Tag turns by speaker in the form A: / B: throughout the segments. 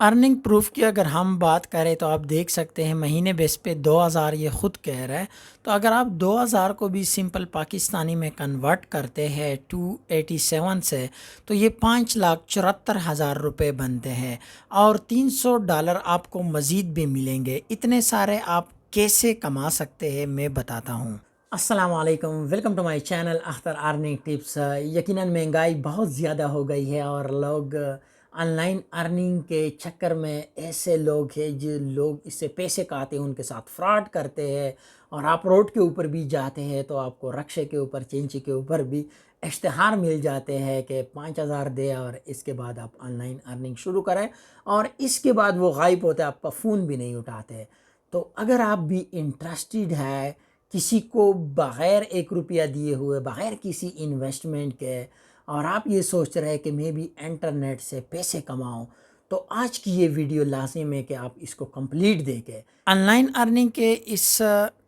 A: Earning proof की अगर हम बात करें तो आप देख सकते हैं महीने बेस पे 2000 ये ख़ुद कह रहा है। तो अगर आप 2000 को भी सिंपल पाकिस्तानी में कन्वर्ट करते हैं 287 से, तो ये 5,74,000 रुपये बनते हैं और $300 आपको मज़ीद भी मिलेंगे। इतने सारे आप कैसे कमा सकते हैं मैं बताता हूँ। अस्सलाम वालेकुम, welcome to my channel Akhtar earning tips. यकीनन महंगाई बहुत ज़्यादा हो गई है और लोग ऑनलाइन अर्निंग के चक्कर में ऐसे लोग हैं जो लोग इससे पैसे खाते हैं, उनके साथ फ्रॉड करते हैं। और आप रोड के ऊपर भी जाते हैं तो आपको रक्शे के ऊपर, चिंची के ऊपर भी इश्तिहार मिल जाते हैं कि 5,000 दे और इसके बाद आप ऑनलाइन अर्निंग शुरू करें, और इसके बाद वो गायब होते हैं, आपका फ़ोन भी नहीं उठाते। तो अगर आप भी इंटरेस्टेड है किसी को बग़ैर 1 रुपया दिए हुए, बग़ैर किसी इन्वेस्टमेंट के, और आप ये सोच रहे हैं कि मैं भी इंटरनेट से पैसे कमाऊं, तो आज की ये वीडियो लाज़िम है कि आप इसको कंप्लीट देखें। ऑनलाइन अर्निंग के इस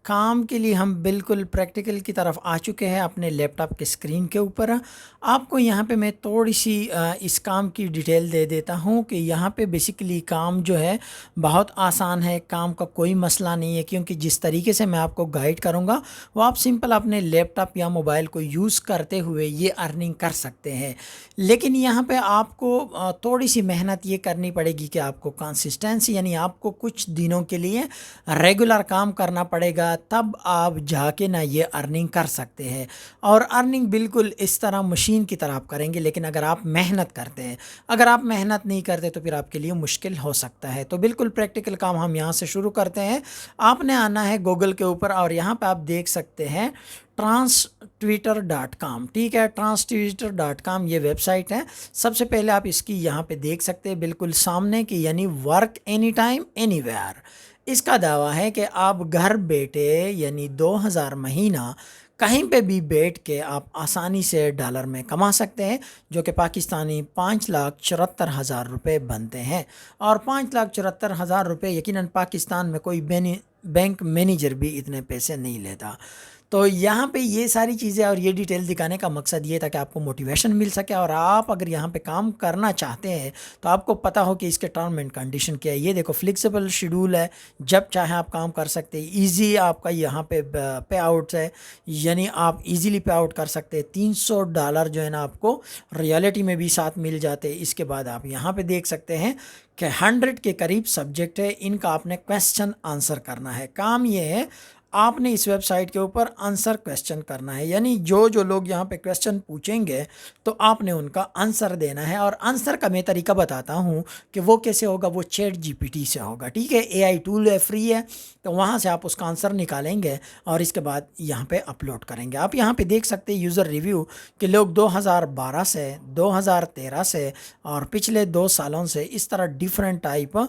A: काम के लिए हम बिल्कुल प्रैक्टिकल की तरफ आ चुके हैं अपने लैपटॉप के स्क्रीन के ऊपर। आपको यहाँ पे मैं थोड़ी सी इस काम की डिटेल दे देता हूँ कि यहाँ पे बेसिकली काम जो है बहुत आसान है, काम का कोई मसला नहीं है, क्योंकि जिस तरीके से मैं आपको गाइड करूँगा वो आप सिंपल अपने लैपटॉप या मोबाइल को यूज़ करते हुए ये अर्निंग कर सकते हैं। लेकिन यहाँ पे आपको थोड़ी सी मेहनत ये करनी पड़ेगी कि आपको कंसिस्टेंसी, यानी आपको कुछ दिनों के लिए रेगुलर काम करना पड़ेगा, तब आप जाके ना ये अर्निंग कर सकते हैं। और अर्निंग बिल्कुल इस तरह मशीन की तरह आप करेंगे, लेकिन अगर आप मेहनत करते हैं, अगर आप मेहनत नहीं करते तो फिर आपके लिए मुश्किल हो सकता है। तो बिल्कुल प्रैक्टिकल काम हम यहाँ से शुरू करते हैं। आपने आना है गूगल के ऊपर और यहाँ पे आप देख सकते हैं transtwitter.com। ठीक है, transtwitter.com ये वेबसाइट है। सबसे पहले आप इसकी यहाँ पे देख सकते हैं बिल्कुल सामने की, यानी वर्क एनी टाइम एनीवेयर। इसका दावा है कि आप घर बैठे यानी 2000 महीना कहीं पे भी बैठ के आप आसानी से डॉलर में कमा सकते हैं, जो कि पाकिस्तानी 5,74,000 रुपये बनते हैं। और 5,74,000 रुपये यकीनन पाकिस्तान में कोई बैंक मैनेजर भी इतने पैसे नहीं लेता। तो यहाँ पे ये सारी चीज़ें और ये डिटेल दिखाने का मकसद ये था कि आपको मोटिवेशन मिल सके, और आप अगर यहाँ पे काम करना चाहते हैं तो आपको पता हो कि इसके टर्म एंड कंडीशन क्या है। ये देखो, फ्लेक्सिबल शेड्यूल है, जब चाहे आप काम कर सकते हैं। इजी आपका यहाँ पे पे आउट्स है, यानी आप इजीली पे आउट कर सकते हैं। $300 जो है ना आपको रियलिटी में भी साथ मिल जाते हैं। इसके बाद आप यहाँ पे देख सकते हैं कि 100 के करीब सब्जेक्ट है, इनका आपने क्वेश्चन आंसर करना है। काम ये है, आपने इस वेबसाइट के ऊपर आंसर क्वेश्चन करना है, यानी जो जो लोग यहाँ पे क्वेश्चन पूछेंगे तो आपने उनका आंसर देना है। और आंसर का मैं तरीका बताता हूँ कि वो कैसे होगा। वो चैट जीपीटी से होगा। ठीक है, एआई टूल है, फ्री है, तो वहाँ से आप उसका आंसर निकालेंगे और इसके बाद यहाँ पे अपलोड करेंगे। आप यहाँ पे देख सकते हैं यूज़र रिव्यू कि लोग 2012 से, 2013 से और पिछले 2 सालों से इस तरह डिफरेंट टाइप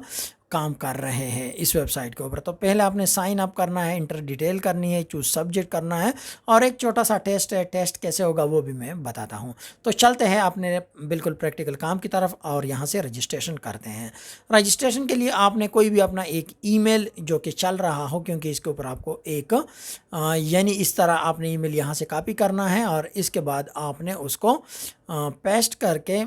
A: काम कर रहे हैं इस वेबसाइट के ऊपर। तो पहले आपने साइन अप करना है, इंटर डिटेल करनी है, चूज सब्जेक्ट करना है, और एक छोटा सा टेस्ट है। टेस्ट कैसे होगा वो भी मैं बताता हूँ। तो चलते हैं अपने बिल्कुल प्रैक्टिकल काम की तरफ और यहाँ से रजिस्ट्रेशन करते हैं। रजिस्ट्रेशन के लिए आपने कोई भी अपना एक ईमेल जो कि चल रहा हो, क्योंकि इसके ऊपर आपको एक यानी इस तरह आपने ईमेल यहाँ से कॉपी करना है, और इसके बाद आपने उसको पेस्ट करके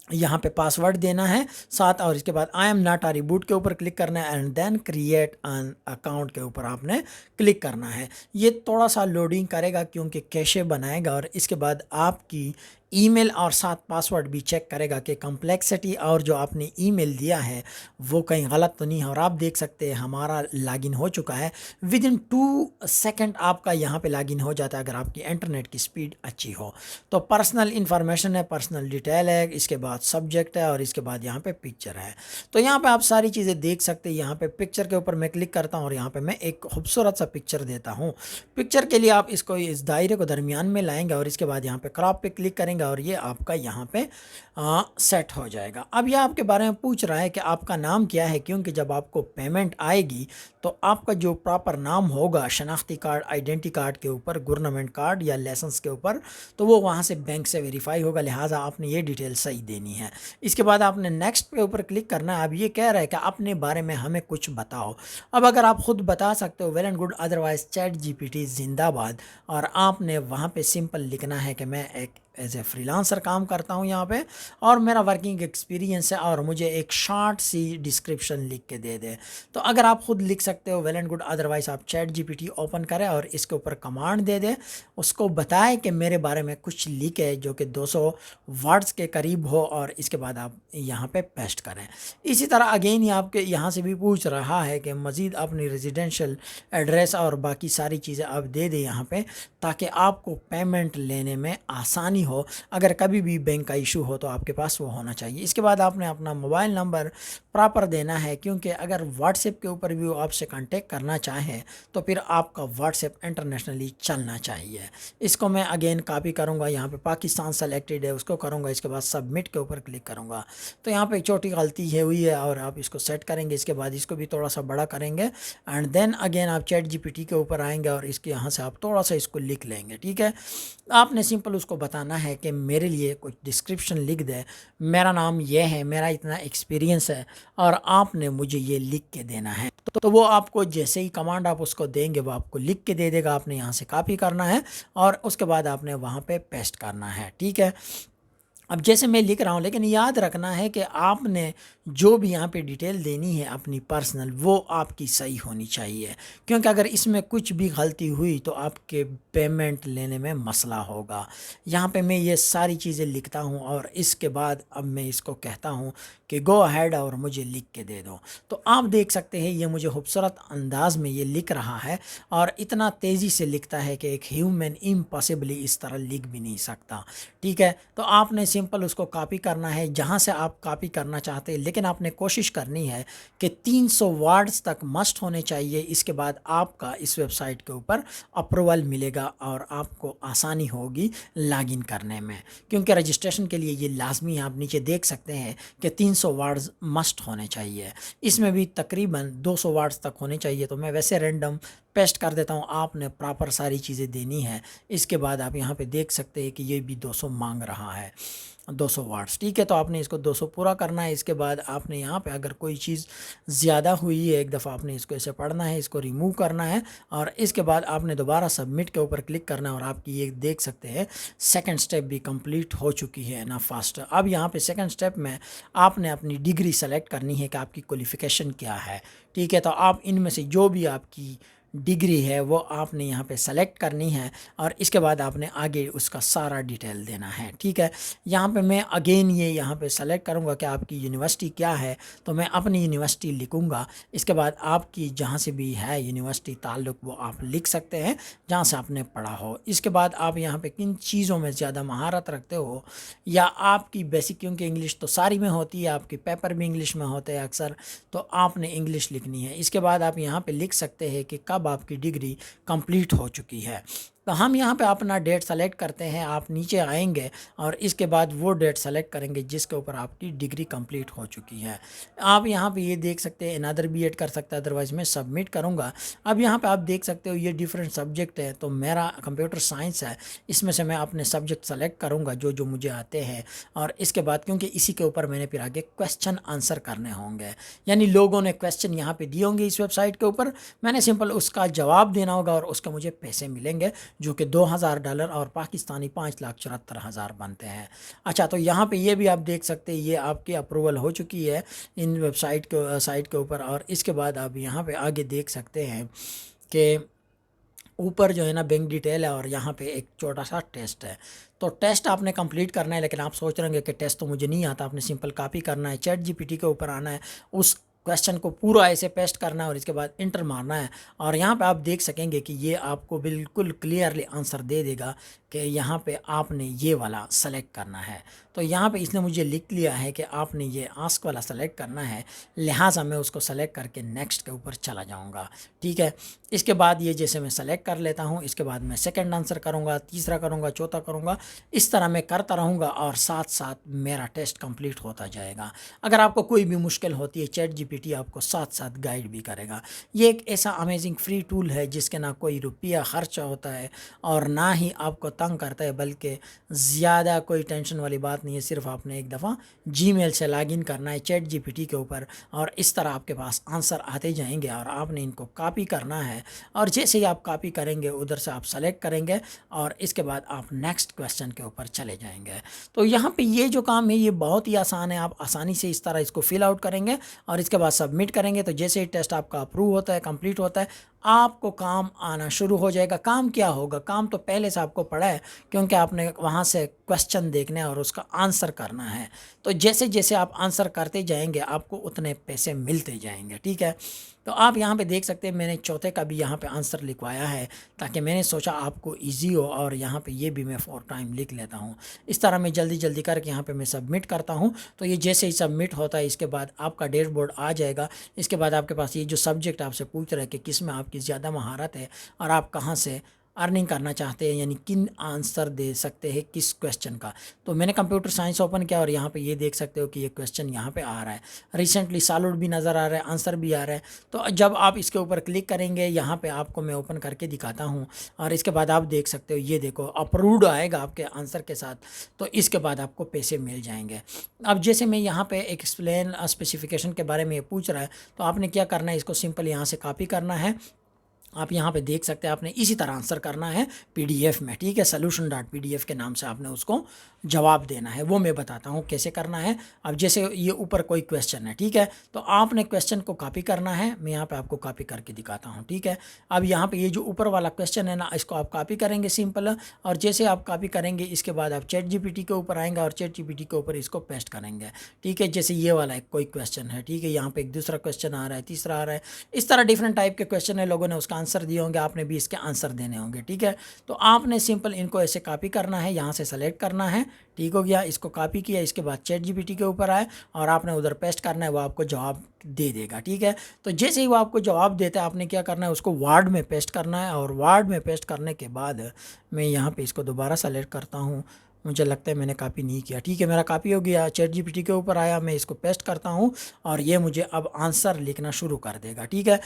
A: यहाँ पे पासवर्ड देना है साथ, और इसके बाद I am not a robot के ऊपर क्लिक करना है, and then create an account के ऊपर आपने क्लिक करना है। ये थोड़ा सा लोडिंग करेगा क्योंकि कैशे बनाएगा, और इसके बाद आपकी ईमेल और साथ पासवर्ड भी चेक करेगा कि कम्प्लेक्सिटी और जो आपने ईमेल दिया है वो कहीं गलत तो नहीं है। और आप देख सकते हैं हमारा लॉगिन हो चुका है। विद इन 2 सेकंड आपका यहाँ पे लॉगिन हो जाता है अगर आपकी इंटरनेट की स्पीड अच्छी हो। तो पर्सनल इन्फॉर्मेशन है, पर्सनल डिटेल है, इसके बाद सब्जेक्ट है, और इसके बाद यहाँ पे पिक्चर है। तो यहाँ पे आप सारी चीज़ें देख सकते हैं। यहाँ पे पिक्चर के ऊपर मैं क्लिक करता हूँ और यहाँ पे मैं एक खूबसूरत सा पिक्चर देता हूँ। पिक्चर के लिए आप इसको इस दायरे को दरमियान में लाएंगे और इसके बाद यहाँ पे क्रॉप पे क्लिक करेंगे और ये आपका यहाँ पे सेट हो जाएगा। अब ये आपके बारे में पूछ रहा है कि आपका नाम क्या है, क्योंकि जब आपको पेमेंट आएगी तो आपका जो प्रॉपर नाम होगा शनाख्ती कार्ड, आइडेंटिटी कार्ड के ऊपर, गवर्नमेंट कार्ड या लाइसेंस के ऊपर, तो वो वहाँ से बैंक से वेरीफाई होगा, लिहाजा आपने ये डिटेल सही देनी है। इसके बाद आपने नेक्स्ट पे ऊपर क्लिक करना है। अब ये कह रहा है कि अपने बारे में हमें कुछ बताओ। अब अगर आप खुद बता सकते हो well and good, otherwise chat GPT जिंदाबाद। और आपने वहाँ पे सिंपल लिखना है कि मैं एक एज ए फ्रीलांसर काम करता हूँ यहाँ पे, और मेरा वर्किंग एक्सपीरियंस है, और मुझे एक शॉर्ट सी डिस्क्रिप्शन लिख के दे दे। तो अगर आप खुद लिख सकते हो वेल एंड गुड, अदरवाइज़ आप चैट जीपीटी ओपन करें और इसके ऊपर कमांड दे दें, उसको बताएं कि मेरे बारे में कुछ लिखे जो कि 200 वर्ड्स के करीब हो, और इसके बाद आप यहाँ पे पेस्ट करें। इसी तरह अगेन ये आपके यहाँ से भी पूछ रहा है कि मज़ीद अपनी रेजिडेंशियल एड्रेस और बाकी सारी चीज़ें आप दे दें यहाँ पे, ताकि आपको पेमेंट लेने में आसानी हो। अगर कभी भी बैंक का इशू हो तो आपके पास वो होना चाहिए। इसके बाद आपने अपना मोबाइल नंबर प्रॉपर देना है, क्योंकि अगर व्हाट्सएप के ऊपर भी वो आपसे कांटेक्ट करना चाहें तो फिर आपका व्हाट्सएप इंटरनेशनली चलना चाहिए। इसको मैं अगेन कॉपी करूँगा, यहाँ पे पाकिस्तान सेलेक्टेड है उसको करूँगा, इसके बाद सबमिट के ऊपर क्लिक करूँगा। तो यहाँ पे एक छोटी गलती है हुई है, और आप इसको सेट करेंगे। इसके बाद इसको भी थोड़ा सा बड़ा करेंगे, एंड देन अगेन आप चैट जीपीटी के ऊपर आएंगे और इसके यहाँ से आप थोड़ा सा इसको लिख लेंगे। ठीक है, आपने सिंपल उसको बताना है कि मेरे लिए कुछ डिस्क्रिप्शन लिख दे, मेरा नाम ये है, मेरा इतना एक्सपीरियंस है, और आपने मुझे ये लिख के देना है। तो वो आपको जैसे ही कमांड आप उसको देंगे वो आपको लिख के दे देगा। आपने यहाँ से कॉपी करना है और उसके बाद आपने वहाँ पे पेस्ट करना है। ठीक है, अब जैसे मैं लिख रहा हूँ, लेकिन याद रखना है कि आपने जो भी यहाँ पे डिटेल देनी है अपनी पर्सनल, वो आपकी सही होनी चाहिए, क्योंकि अगर इसमें कुछ भी गलती हुई तो आपके पेमेंट लेने में मसला होगा। यहाँ पे मैं ये सारी चीज़ें लिखता हूँ और इसके बाद अब मैं इसको कहता हूँ कि गो अहेड और मुझे लिख के दे दो। तो आप देख सकते हैं ये मुझे खूबसूरत अंदाज में ये लिख रहा है, और इतना तेज़ी से लिखता है कि एक ह्यूमन इम्पॉसिबली इस तरह लिख भी नहीं सकता। ठीक है, तो आपने सिंपल उसको कॉपी करना है जहाँ से आप कॉपी करना चाहते हैं, लेकिन आपने कोशिश करनी है कि 300 वर्ड्स तक मस्ट होने चाहिए। इसके बाद आपका इस वेबसाइट के ऊपर अप्रूवल मिलेगा और आपको आसानी होगी लॉगिन करने में, क्योंकि रजिस्ट्रेशन के लिए ये लाजमी है। आप नीचे देख सकते हैं कि 300 वर्ड्स मस्ट होने चाहिए, इसमें भी तकरीबन 200 वर्ड्स तक होने चाहिए। तो मैं वैसे रैंडम पेस्ट कर देता हूँ, आपने प्रॉपर सारी चीज़ें देनी है। इसके बाद आप यहाँ पे देख सकते हैं कि ये भी 200 मांग रहा है, 200 वर्ड्स। ठीक है, तो आपने इसको 200 पूरा करना है। इसके बाद आपने यहाँ पे अगर कोई चीज़ ज़्यादा हुई है, एक दफ़ा आपने इसको ऐसे पढ़ना है, इसको रिमूव करना है, और इसके बाद आपने दोबारा सबमिट के ऊपर क्लिक करना है, और आपकी ये देख सकते हैं सेकंड स्टेप भी कंप्लीट हो चुकी है ना फास्ट। अब यहाँ पे सेकंड स्टेप में आपने अपनी डिग्री सेलेक्ट करनी है कि आपकी क्वालिफ़िकेशन क्या है। ठीक है, तो आप इनमें से जो भी आपकी डिग्री है वो आपने यहाँ पे सेलेक्ट करनी है, और इसके बाद आपने आगे उसका सारा डिटेल देना है। ठीक है, यहाँ पे मैं अगेन ये यहाँ पे सेलेक्ट करूँगा कि आपकी यूनिवर्सिटी क्या है, तो मैं अपनी यूनिवर्सिटी लिखूँगा। इसके बाद आपकी जहाँ से भी है यूनिवर्सिटी ताल्लुक़ वो आप लिख सकते हैं जहाँ से आपने पढ़ा हो। इसके बाद आप यहाँ पे किन चीज़ों में ज़्यादा महारत रखते हो, या आपकी बेसिक, क्योंकि इंग्लिश तो सारी में होती है, आपके पेपर भी इंग्लिश में होते हैं अक्सर, तो आपने इंग्लिश लिखनी है। इसके बाद आप यहाँ पे लिख सकते हैं कि कब आपकी डिग्री कंप्लीट हो चुकी है। तो हम यहाँ पे अपना डेट सेलेक्ट करते हैं, आप नीचे आएंगे और इसके बाद वो डेट सेलेक्ट करेंगे जिसके ऊपर आपकी डिग्री कंप्लीट हो चुकी है। आप यहाँ पे ये देख सकते हैं अनदर बी एड कर सकते हैं, अदरवाइज़ मैं सबमिट करूँगा। अब यहाँ पे आप देख सकते हो ये डिफरेंट सब्जेक्ट है, तो मेरा कंप्यूटर साइंस है, इसमें से मैं अपने सब्जेक्ट सेलेक्ट करूँगा जो जो मुझे आते हैं, और इसके बाद क्योंकि इसी के ऊपर मैंने फिर आगे क्वेश्चन आंसर करने होंगे, यानी लोगों ने क्वेश्चन यहाँ पे दिए होंगे इस वेबसाइट के ऊपर, मैंने सिंपल उसका जवाब देना होगा और उसके मुझे पैसे मिलेंगे जो कि $2000 और पाकिस्तानी 5,74,000 बनते हैं। अच्छा, तो यहाँ पे ये भी आप देख सकते हैं ये आपकी अप्रूवल हो चुकी है इन वेबसाइट के साइट के ऊपर, और इसके बाद आप यहाँ पे आगे देख सकते हैं कि ऊपर जो है ना बैंक डिटेल है, और यहाँ पे एक छोटा सा टेस्ट है। तो टेस्ट आपने कंप्लीट करना है, लेकिन आप सोच रहे होंगे कि टेस्ट तो मुझे नहीं आता। आपने सिंपल कॉपी करना है, चैट जीपीटी के ऊपर आना है, उस क्वेश्चन को पूरा ऐसे पेस्ट करना है और इसके बाद इंटर मारना है, और यहाँ पे आप देख सकेंगे कि ये आपको बिल्कुल क्लियरली आंसर दे देगा कि यहाँ पे आपने ये वाला सेलेक्ट करना है। तो यहाँ पे इसने मुझे लिख लिया है कि आपने ये आस्क वाला सेलेक्ट करना है, लिहाजा मैं उसको सेलेक्ट करके नेक्स्ट के ऊपर चला जाऊँगा। ठीक है, इसके बाद ये जैसे मैं सेलेक्ट कर लेता हूँ, इसके बाद मैं सेकंड आंसर करूँगा, तीसरा करूँगा, चौथा करूँगा, इस तरह मैं करता रहूँगा और साथ साथ मेरा टेस्ट कंप्लीट होता जाएगा। अगर आपको कोई भी मुश्किल होती है, चैट जीपीटी आपको साथ साथ गाइड भी करेगा। ये एक ऐसा अमेजिंग फ्री टूल है जिसके ना कोई रुपया खर्च होता है और ना ही आपको तंग करता है, बल्कि ज़्यादा कोई टेंशन वाली बात नहीं है। सिर्फ आपने एक दफ़ा जीमेल से लॉगिन करना है चैट जीपीटी के ऊपर और इस तरह आपके पास आंसर आते जाएंगे और आपने इनको कॉपी करना है। और जैसे ही आप कॉपी करेंगे उधर से आप सेलेक्ट करेंगे और इसके बाद आप नेक्स्ट क्वेश्चन के ऊपर चले जाएंगे। तो यहाँ पे ये जो काम है ये बहुत ही आसान है। आप आसानी से इस तरह इसको फिल आउट करेंगे और इसके बाद सबमिट करेंगे। तो जैसे ही टेस्ट आपका अप्रूव होता है, कंप्लीट होता है, आपको काम आना शुरू हो जाएगा। काम क्या होगा? काम तो पहले से आपको पड़ा है, क्योंकि आपने वहाँ से क्वेश्चन देखना है और उसका आंसर करना है। तो जैसे जैसे आप आंसर करते जाएंगे आपको उतने पैसे मिलते जाएंगे। ठीक है, तो आप यहाँ पे देख सकते हैं मैंने चौथे का भी यहाँ पे आंसर लिखवाया है, ताकि मैंने सोचा आपको इजी हो। और यहाँ पे ये भी मैं 4 टाइम लिख लेता हूँ। इस तरह मैं जल्दी जल्दी करके यहाँ पे मैं सबमिट करता हूँ। तो ये जैसे ही सबमिट होता है इसके बाद आपका डैशबोर्ड आ जाएगा। इसके बाद आपके पास ये जो सब्जेक्ट आपसे पूछ रहा है कि किस में आपकी ज़्यादा महारत है और आप कहाँ से अर्निंग करना चाहते हैं, यानी किन आंसर दे सकते हैं किस क्वेश्चन का। तो मैंने कंप्यूटर साइंस ओपन किया और यहाँ पे ये देख सकते हो कि ये क्वेश्चन यहाँ पे आ रहा है। रिसेंटली सॉल्व्ड भी नज़र आ रहा है, आंसर भी आ रहा है। तो जब आप इसके ऊपर क्लिक करेंगे, यहाँ पे आपको मैं ओपन करके दिखाता हूँ और इसके बाद आप देख सकते हो, ये देखो अप्रूव्ड आएगा आपके आंसर के साथ। तो इसके बाद आपको पैसे मिल जाएंगे। अब जैसे मैं यहाँ पे एक्सप्लेन स्पेसिफिकेशन के बारे में ये पूछ रहा है, तो आपने क्या करना है, इसको सिंपल यहाँ से कॉपी करना है। आप यहाँ पे देख सकते हैं आपने इसी तरह आंसर करना है पीडीएफ में। ठीक है, solution.pdf के नाम से आपने उसको जवाब देना है। वो मैं बताता हूँ कैसे करना है। अब जैसे ये ऊपर कोई क्वेश्चन है, ठीक है, तो आपने क्वेश्चन को कॉपी करना है। मैं यहाँ पे आपको कॉपी करके दिखाता हूँ। ठीक है, अब यहाँ पे ये जो ऊपर वाला क्वेश्चन है ना, इसको आप कॉपी करेंगे सिंपल। और जैसे आप कॉपी करेंगे इसके बाद आप चैट जीपीटी के ऊपर आएंगे और चैट जीपीटी के ऊपर इसको पेस्ट करेंगे। ठीक है, जैसे ये वाला एक कोई क्वेश्चन है, ठीक है, यहाँ पे एक दूसरा क्वेश्चन आ रहा है, तीसरा आ रहा है। इस तरह डिफरेंट टाइप के क्वेश्चन है, लोगों ने उसका आंसर दिए होंगे, आपने भी इसके आंसर देने होंगे। ठीक है, तो आपने सिंपल इनको ऐसे कॉपी करना है, यहाँ से सेलेक्ट करना है। ठीक हो गया, इसको कॉपी किया, इसके बाद चैट जीपीटी के ऊपर आए और आपने उधर पेस्ट करना है, वो आपको जवाब दे देगा। ठीक है, तो जैसे ही वो आपको जवाब देता है आपने क्या करना है, उसको वर्ड में पेस्ट करना है। और वर्ड में पेस्ट करने के बाद मैं यहाँ पे इसको दोबारा सेलेक्ट करता हूँ। मुझे लगता है मैंने कॉपी नहीं किया। ठीक है, मेरा कॉपी हो गया, चैट जीपीटी के ऊपर आया, मैं इसको पेस्ट करता हूँ और ये मुझे अब आंसर लिखना शुरू कर देगा। ठीक है,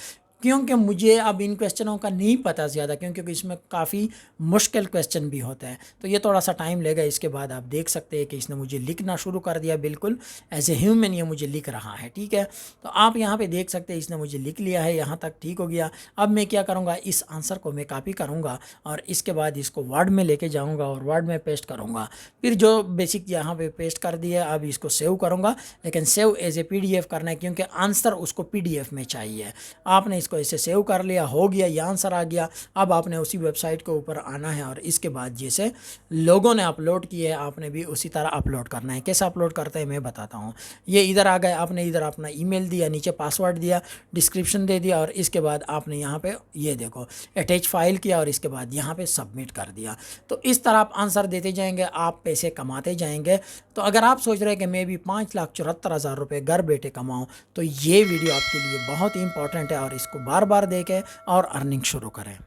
A: क्योंकि मुझे अब इन क्वेश्चनों का नहीं पता ज़्यादा, क्योंकि इसमें काफ़ी मुश्किल क्वेश्चन भी होते हैं, तो ये थोड़ा सा टाइम लेगा। इसके बाद आप देख सकते हैं कि इसने मुझे लिखना शुरू कर दिया, बिल्कुल एज ए ह्यूमन ये मुझे लिख रहा है। ठीक है, तो आप यहाँ पे देख सकते हैं इसने मुझे लिख लिया है यहाँ तक। ठीक हो गया, अब मैं क्या करूँगा, इस आंसर को मैं कॉपी करूँगा और इसके बाद इसको वर्ड में लेके जाऊँगा और वर्ड में पेस्ट करूँगा। फिर जो बेसिक यहाँ पे पेस्ट कर दिया, अब इसको सेव करूँगा, लेकिन सेव एज ए PDF करना है, क्योंकि आंसर उसको PDF में चाहिए। आपने इसको ऐसे सेव कर लिया, हो गया, ये आंसर आ गया। अब आपने उसी वेबसाइट के ऊपर आना है और इसके बाद जैसे लोगों ने अपलोड किए आपने भी उसी तरह अपलोड करना है। कैसे अपलोड करते हैं मैं बताता हूँ। ये इधर आ गए, आपने इधर अपना ईमेल दिया, नीचे पासवर्ड दिया, डिस्क्रिप्शन दे दिया और इसके बाद आपने यहाँ पे ये देखो अटैच फाइल किया और इसके बाद यहाँ पे सबमिट कर दिया। तो इस तरह आप आंसर देते जाएंगे, आप पैसे कमाते जाएंगे। तो अगर आप सोच रहे हैं कि मैं भी 5,74,000 रुपये घर बैठे कमाऊँ, तो ये वीडियो आपके लिए बहुत ही इंपॉर्टेंट है और इसको बार बार देखें और अर्निंग शुरू करें।